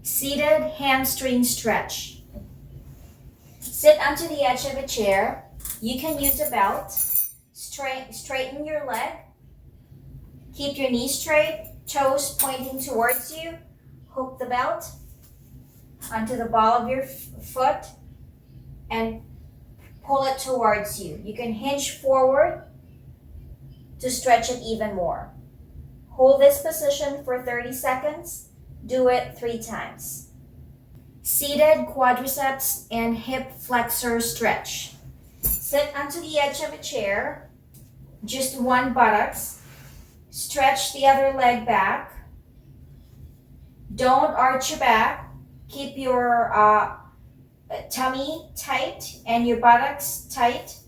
Seated hamstring stretch. Sit onto the edge of a chair. You can use a belt. Straighten your leg. Keep your knees straight, toes pointing towards you. Hook the belt onto the ball of your foot and pull it towards you. You can hinge forward to stretch it even more. Hold this position for 30 seconds. Do it 3 times. Seated quadriceps and hip flexor stretch. Sit onto the edge of a chair, just one buttocks. Stretch the other leg back. Don't arch your back. Keep your tummy tight and your buttocks tight.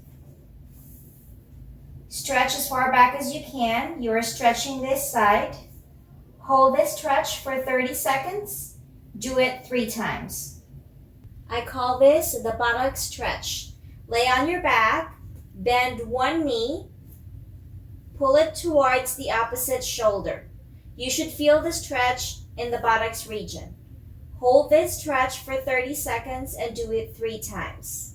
Stretch as far back as you can. You are stretching this side. Hold this stretch for 30 seconds. Do it 3 times. I call this the Buttocks Stretch. Lay on your back, bend one knee, pull it towards the opposite shoulder. You should feel the stretch in the buttocks region. Hold this stretch for 30 seconds and do it 3 times.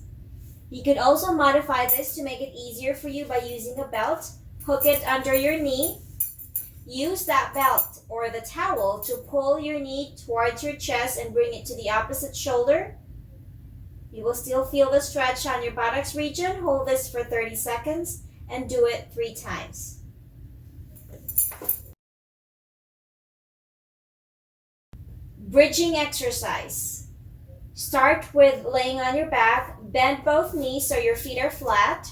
You could also modify this to make it easier for you by using a belt. Hook it under your knee. Use that belt or the towel to pull your knee towards your chest and bring it to the opposite shoulder. You will still feel the stretch on your buttocks region. Hold this for 30 seconds and do it 3 times. Bridging exercise. Start with laying on your back. Bend both knees so your feet are flat.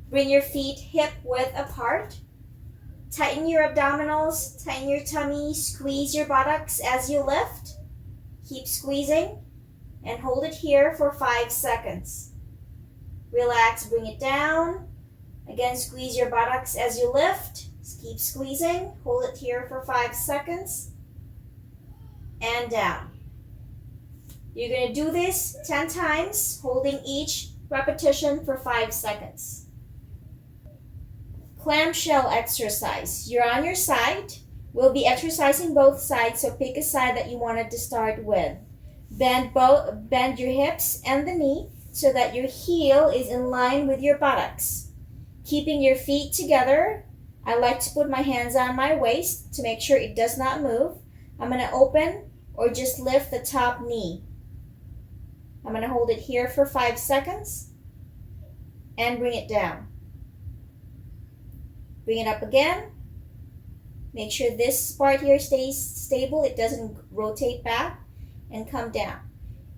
Bring your feet hip-width apart. Tighten your abdominals, tighten your tummy, squeeze your buttocks as you lift. Keep squeezing and hold it here for 5 seconds. Relax, bring it down. Again, squeeze your buttocks as you lift. Keep squeezing, hold it here for 5 seconds. And down. You're going to do this 10 times, holding each repetition for 5 seconds. Clamshell exercise. You're on your side. We'll be exercising both sides, so pick a side that you wanted to start with. Bend your hips and the knee so that your heel is in line with your buttocks. Keeping your feet together. I like to put my hands on my waist to make sure it does not move. I'm going to open or just lift the top knee. I'm going to hold it here for 5 seconds and bring it down. Bring it up again. Make sure this part here stays stable. It doesn't rotate back and come down.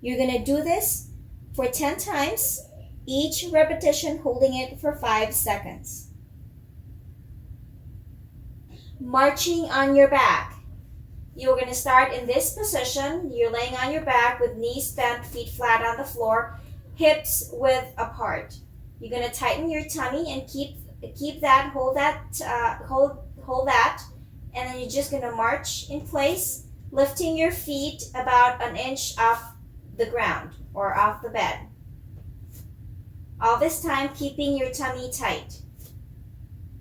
You're going to do this for 10 times, each repetition holding it for 5 seconds. Marching on your back. You're going to start in this position. You're laying on your back with knees bent, feet flat on the floor, hips width apart. You're going to tighten your tummy and keep that, hold that, and then you're just going to march in place, lifting your feet about an inch off the ground or off the bed. All this time, keeping your tummy tight.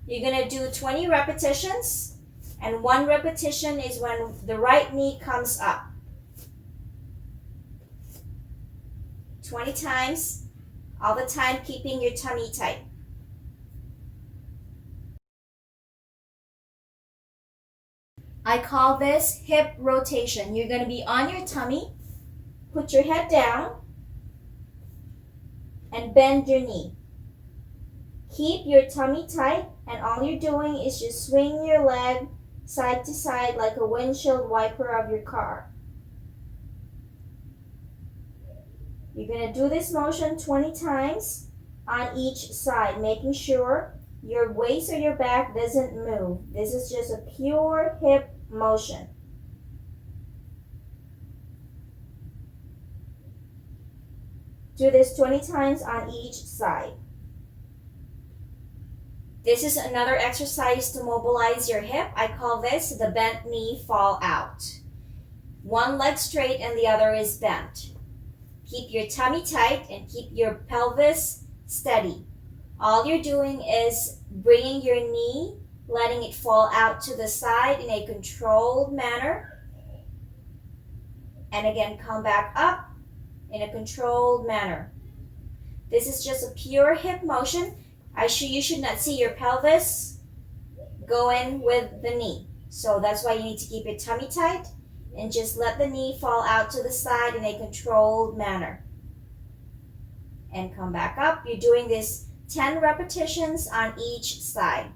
You're going to do 20 repetitions, and 1 repetition is when the right knee comes up. 20 times, all the time keeping your tummy tight. I call this hip rotation. You're going to be on your tummy, put your head down, and bend your knee. Keep your tummy tight, and all you're doing is just swing your leg side to side like a windshield wiper of your car. You're going to do this motion 20 times on each side, making sure your waist or your back doesn't move. This is just a pure hip motion. Do this 20 times on each side. This is another exercise to mobilize your hip. I call this the bent knee fall out. One leg straight and the other is bent. Keep your tummy tight and keep your pelvis steady. All you're doing is bringing your knee, letting it fall out to the side in a controlled manner, And again, come back up in a controlled manner. This is just a pure hip motion. You should not see your pelvis go in with the knee. So that's why you need to keep your tummy tight and just let the knee fall out to the side in a controlled manner. And come back up. You're doing this 10 repetitions on each side.